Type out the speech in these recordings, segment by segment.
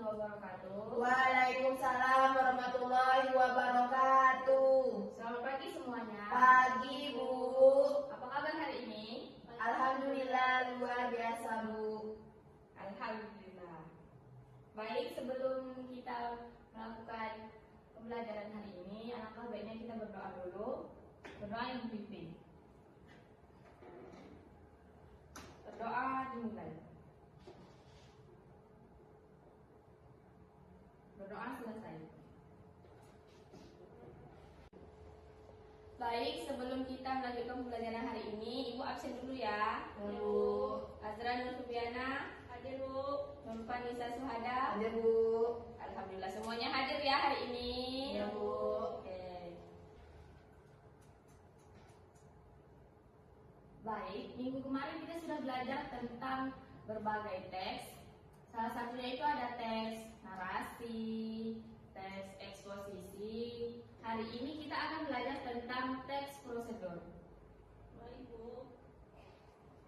wabarakatuh. Waalaikumsalam warahmatullahi wabarakatuh. Selamat pagi semuanya. Pagi, Bu. Apa kabar hari ini? Alhamdulillah luar biasa, Bu. Alhamdulillah. Baik, sebelum kita melakukan pembelajaran hari ini, alangkah baiknya kita berdoa dulu. Berdoa yang pimpin. Berdoa dimulai. Berdoa selesai. Baik, sebelum kita melanjutkan pembelajaran hari ini, Ibu absen dulu ya. Bu. Azra Nur Subiana, hadir Bu. Nurfa Nisa Suhada, Ada, Bu. Alhamdulillah semuanya hadir ya hari ini. Ya, Bu. Oke. Baik, minggu kemarin kita sudah belajar tentang berbagai teks. Salah satunya itu ada teks narasi, teks eksposisi. Hari ini kita akan belajar tentang teks prosedur. Baik, Bu.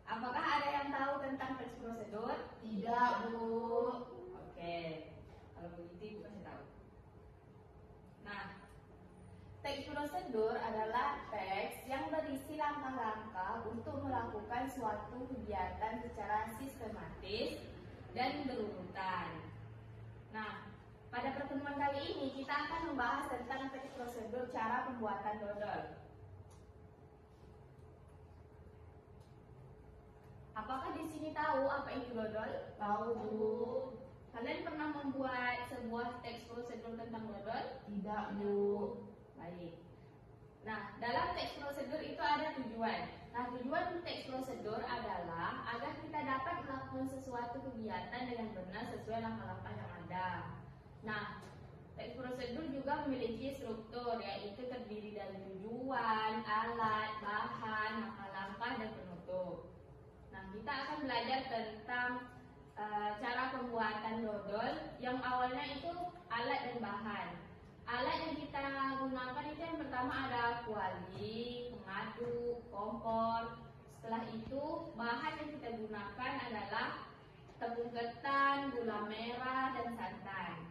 Apakah ada yang tahu tentang teks prosedur? Tidak, Bu. Oke, kalau begitu Ibu kasih tahu. Nah, teks prosedur adalah teks yang berisi langkah-langkah untuk melakukan suatu kegiatan secara sistematis dan berurutan. Nah, pada pertemuan kali ini kita akan membahas tentang teks prosedur cara pembuatan dodol. Apakah di sini tahu apa itu dodol? Tahu, Bu. Kalian pernah membuat sebuah teks prosedur tentang dodol? Tidak, Bu. Baik. Nah, dalam teks prosedur itu ada tujuan. Nah, tujuan teks prosedur adalah agar kita dapat melakukan sesuatu kegiatan dengan benar sesuai langkah-langkah yang ada. Nah, teks prosedur juga memiliki struktur, yaitu terdiri dari tujuan, alat, bahan, langkah-langkah, dan penutup. Nah, kita akan belajar tentang cara pembuatan dodol yang awalnya itu alat dan bahan. Alat yang kita gunakan itu yang pertama ada kuali, pengaduk, kompor. Setelah itu bahan yang kita gunakan adalah tepung ketan, gula merah, dan santan.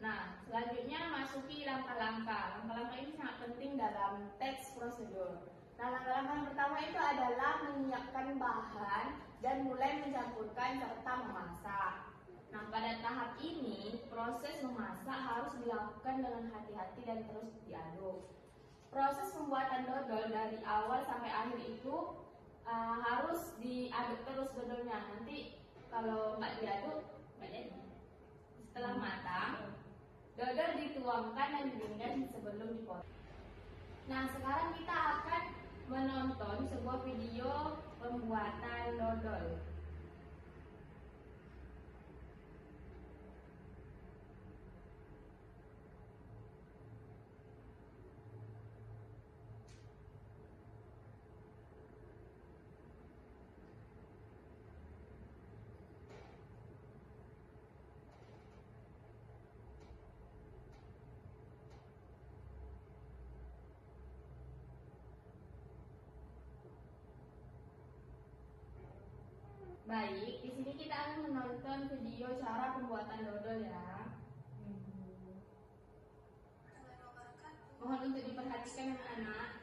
Nah, selanjutnya masuki langkah-langkah. Langkah-langkah ini sangat penting dalam teks prosedur. Nah, langkah-langkah yang pertama itu adalah menyiapkan bahan dan mulai mencampurkan serta memasak. Nah, pada tahap ini, proses memasak harus dilakukan dengan hati-hati dan terus diaduk. Proses pembuatan dodol dari awal sampai akhir itu harus diaduk terus dodolnya. Nanti kalau nggak diaduk, nggak jadi. Setelah matang, dodol dituangkan dan didinginkan sebelum dipotong. Nah, sekarang kita akan menonton sebuah video pembuatan dodol. Baik, di sini kita akan menonton video cara pembuatan dodol ya. Mohon untuk diperhatikan anak-anak.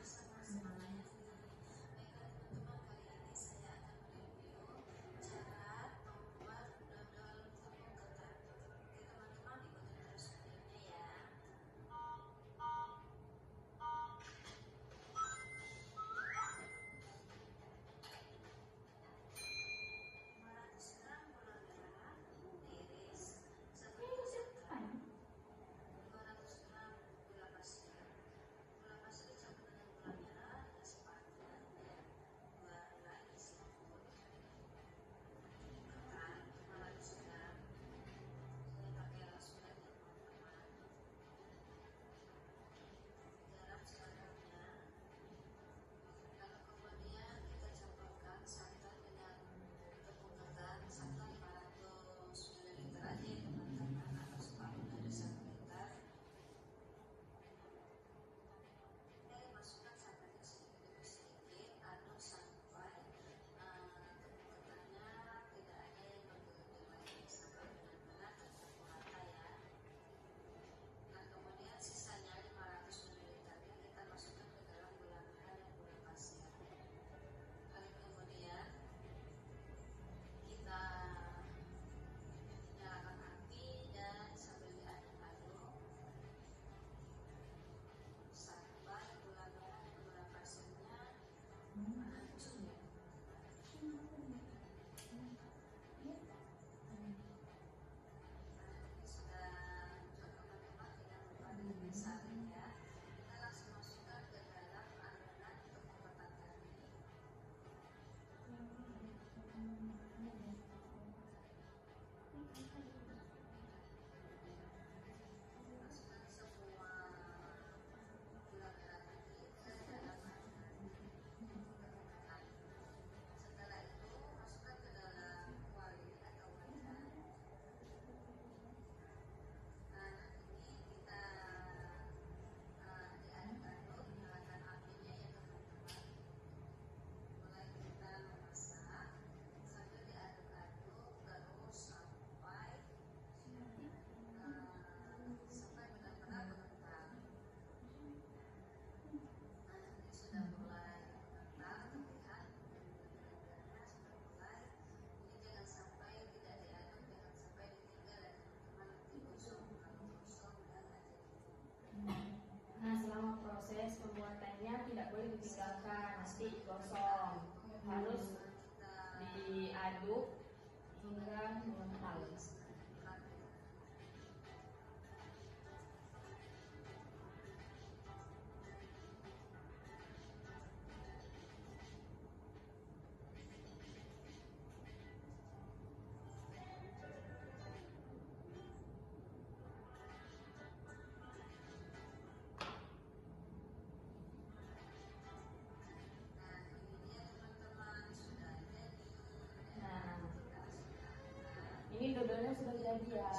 Ini dodolnya sudah jadi ya.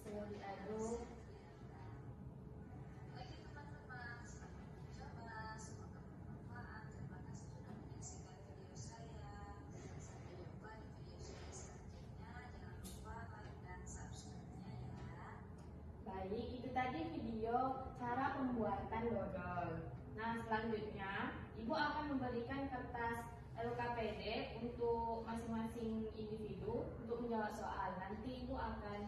Sudah diaduk. Baik, itu tadi video cara pembuatan dodol. Nah, selanjutnya Ibu akan memberikan kertas LKPD untuk masing-masing individu untuk menjawab soal. Nanti Ibu akan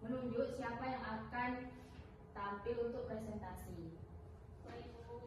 menunjuk siapa yang akan tampil untuk presentasi. Baik, Bu.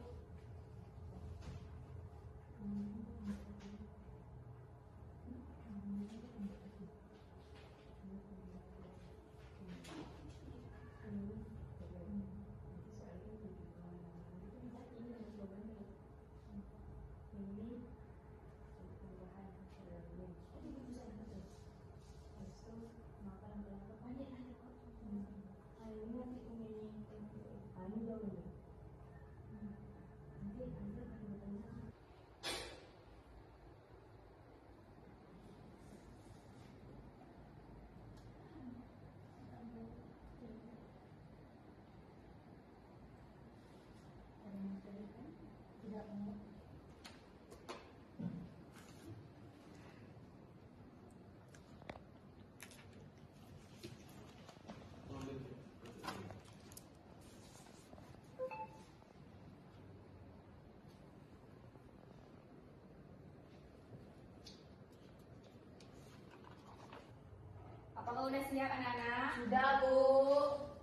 Apakah udah siap anak-anak? Sudah, Bu.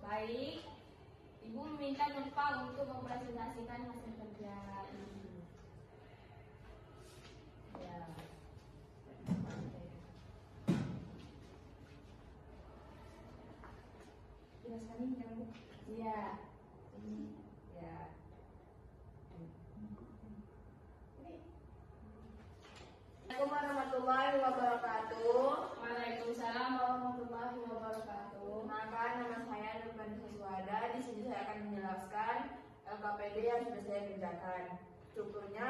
Baik. Ibu meminta Nurfa untuk mempresentasikan hasil kerja ini. Ya. Jelaskan ini kan, Bu? Iya. Ini. Ya. Assalamualaikum warahmatullahi wabarakatuh. Waalaikumsalam warahmatullahi wabarakatuh. Perkenalkan, nama saya Nurfani Siswada. Di sini saya akan menjelaskan LKPD yang sudah saya kerjakan. Strukturnya,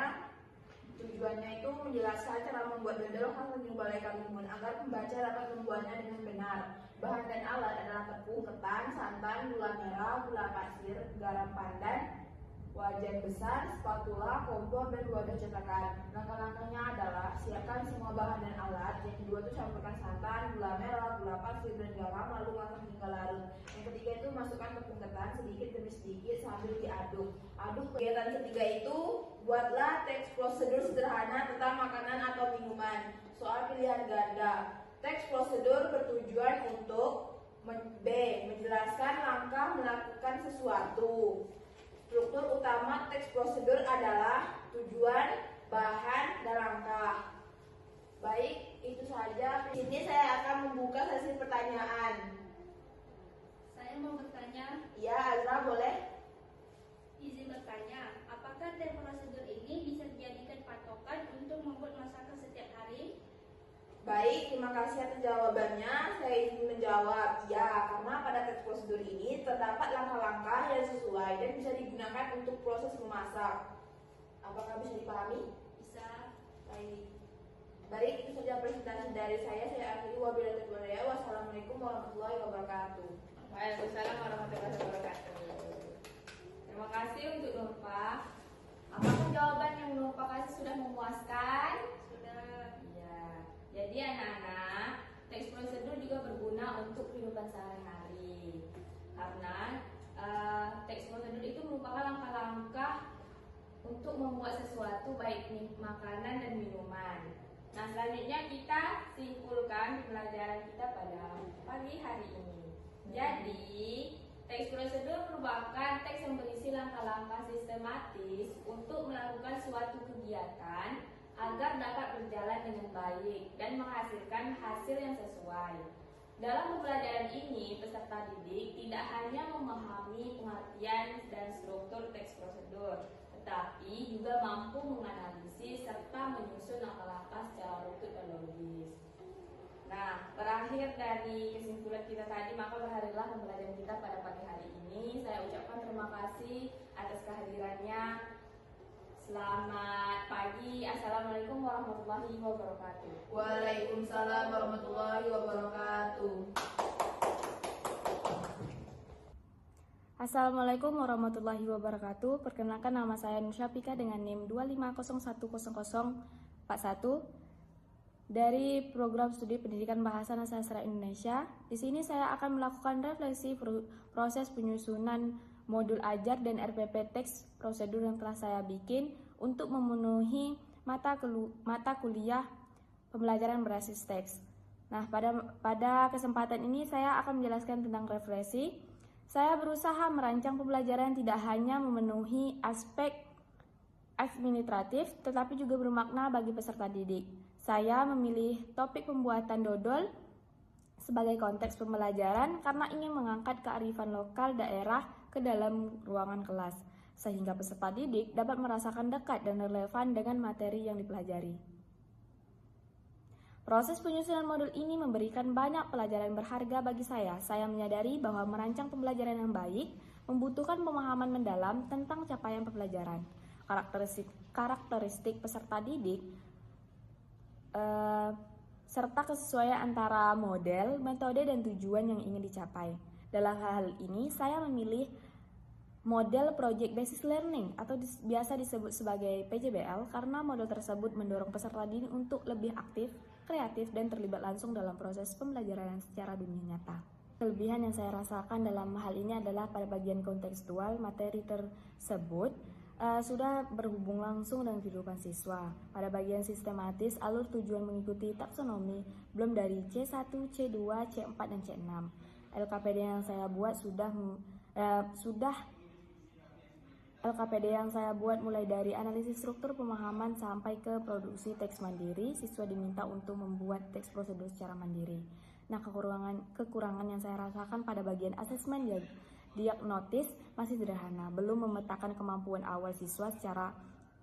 tujuannya itu menjelaskan cara membuat dodol khas Tanjung Balai Karimun agar pembaca dapat membuatnya dengan benar. Bahan dan alat adalah tepung, ketan, santan, gula merah, gula pasir, garam pandan, wajan besar, spatula, kompor, dan wadah cetakan. Langkah-langkahnya adalah siapkan semua bahan dan alat. Yang kedua itu campurkan santan, gula merah, gula pasir, dan garam, lalu masak hingga larut. Yang ketiga itu masukkan tepung ketan sedikit demi sedikit sambil diaduk. Aduk. Kegiatan ketiga itu buatlah teks prosedur sederhana tentang makanan atau minuman. Soal pilihan ganda. Teks prosedur bertujuan untuk B. Menjelaskan langkah melakukan sesuatu. Struktur utama teks prosedur adalah tujuan, bahan, dan langkah. Baik, itu saja. Di sini saya akan membuka sesi pertanyaan. Saya mau bertanya, Ya, Azra boleh? izin bertanya, apakah teks prosedur ini bisa dijadikan patokan untuk membuat masakan setiap hari? Baik, terima kasih atas jawabannya. Saya ingin menjawab ya, karena pada teks prosedur ini terdapat langkah-langkah yang sesuai dan bisa digunakan untuk proses memasak. Apakah bisa dipahami? Bisa. Baik. Baik, itu saja presentasi dari saya. Saya akhiri wabillahi taufiq wal hidayah. Wassalamualaikum warahmatullahi wabarakatuh. Waalaikumsalam warahmatullahi wabarakatuh. Terima kasih untuk Nurfa. Apakah jawaban yang Nurfa kasih sudah memuaskan? Sudah. Iya. Jadi anak-anak, teks prosedur juga berguna untuk kehidupan sehari-hari. Karena teks prosedur itu merupakan langkah-langkah untuk membuat sesuatu baik makanan dan minuman. Nah, selanjutnya kita simpulkan pelajaran kita pada pagi hari ini. Jadi, teks prosedur merupakan teks yang berisi langkah-langkah sistematis untuk melakukan suatu kegiatan agar dapat berjalan dengan baik dan menghasilkan hasil yang sesuai. Dalam pembelajaran ini, peserta didik tidak hanya memahami pengertian dan struktur teks prosedur, tetapi juga mampu menganalisis serta menyusun langkah-langkah secara runtut dan logis. Nah, berakhir dari kesimpulan kita tadi, maka berakhirlah pembelajaran kita pada pagi hari ini. Saya ucapkan terima kasih atas kehadirannya. Selamat pagi. Assalamualaikum warahmatullahi wabarakatuh. Waalaikumsalam warahmatullahi wabarakatuh. Assalamualaikum warahmatullahi wabarakatuh. Perkenalkan, nama saya Nur Syafika dengan NIM 250100041 dari Program Studi Pendidikan Bahasa dan Sastra Indonesia. Di sini saya akan melakukan refleksi proses penyusunan modul ajar dan RPP teks prosedur yang telah saya bikin untuk memenuhi mata kuliah pembelajaran berbasis teks. Nah, pada kesempatan ini saya akan menjelaskan tentang refleksi. Saya berusaha merancang pembelajaran tidak hanya memenuhi aspek administratif, tetapi juga bermakna bagi peserta didik. Saya memilih topik pembuatan dodol sebagai konteks pembelajaran karena ingin mengangkat kearifan lokal daerah ke dalam ruangan kelas, sehingga peserta didik dapat merasakan dekat dan relevan dengan materi yang dipelajari. Proses penyusunan modul ini memberikan banyak pelajaran berharga bagi saya. Saya menyadari bahwa merancang pembelajaran yang baik membutuhkan pemahaman mendalam tentang capaian pembelajaran, karakteristik peserta didik, serta kesesuaian antara model, metode, dan tujuan yang ingin dicapai. Dalam hal ini, saya memilih model Project Based Learning atau biasa disebut sebagai PJBL karena model tersebut mendorong peserta didik untuk lebih aktif, kreatif, dan terlibat langsung dalam proses pembelajaran secara dunia nyata. Kelebihan yang saya rasakan dalam hal ini adalah pada bagian kontekstual, materi tersebut sudah berhubung langsung dengan kehidupan siswa. Pada bagian sistematis, alur tujuan mengikuti taksonomi belum dari C1, C2, C4, dan C6. LKPD yang saya buat mulai dari analisis struktur pemahaman sampai ke produksi teks mandiri. Siswa diminta untuk membuat teks prosedur secara mandiri. Nah, kekurangan yang saya rasakan pada bagian asesmen diagnotis masih sederhana, belum memetakan kemampuan awal siswa secara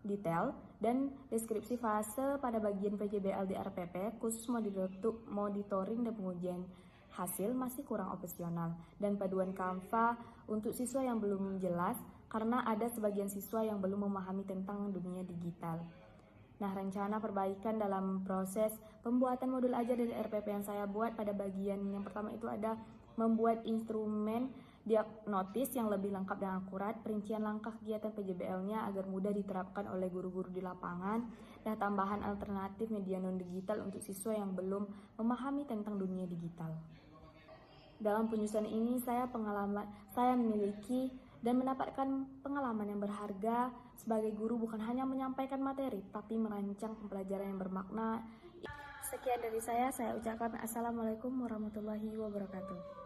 detail, dan deskripsi fase pada bagian PJBL di RPP khusus monitoring dan pengujian hasil masih kurang operasional, dan paduan Canva untuk siswa yang belum jelas karena ada sebagian siswa yang belum memahami tentang dunia digital. Nah, rencana perbaikan dalam proses pembuatan modul ajar dari RPP yang saya buat pada bagian yang pertama itu ada membuat instrumen diagnotis yang lebih lengkap dan akurat, perincian langkah kegiatan PJBL-nya agar mudah diterapkan oleh guru-guru di lapangan, dan tambahan alternatif media non-digital untuk siswa yang belum memahami tentang dunia digital. Dalam penyusunan ini saya memiliki dan mendapatkan pengalaman yang berharga sebagai guru, bukan hanya menyampaikan materi, tapi merancang pembelajaran yang bermakna. Sekian dari saya ucapkan Assalamualaikum warahmatullahi wabarakatuh.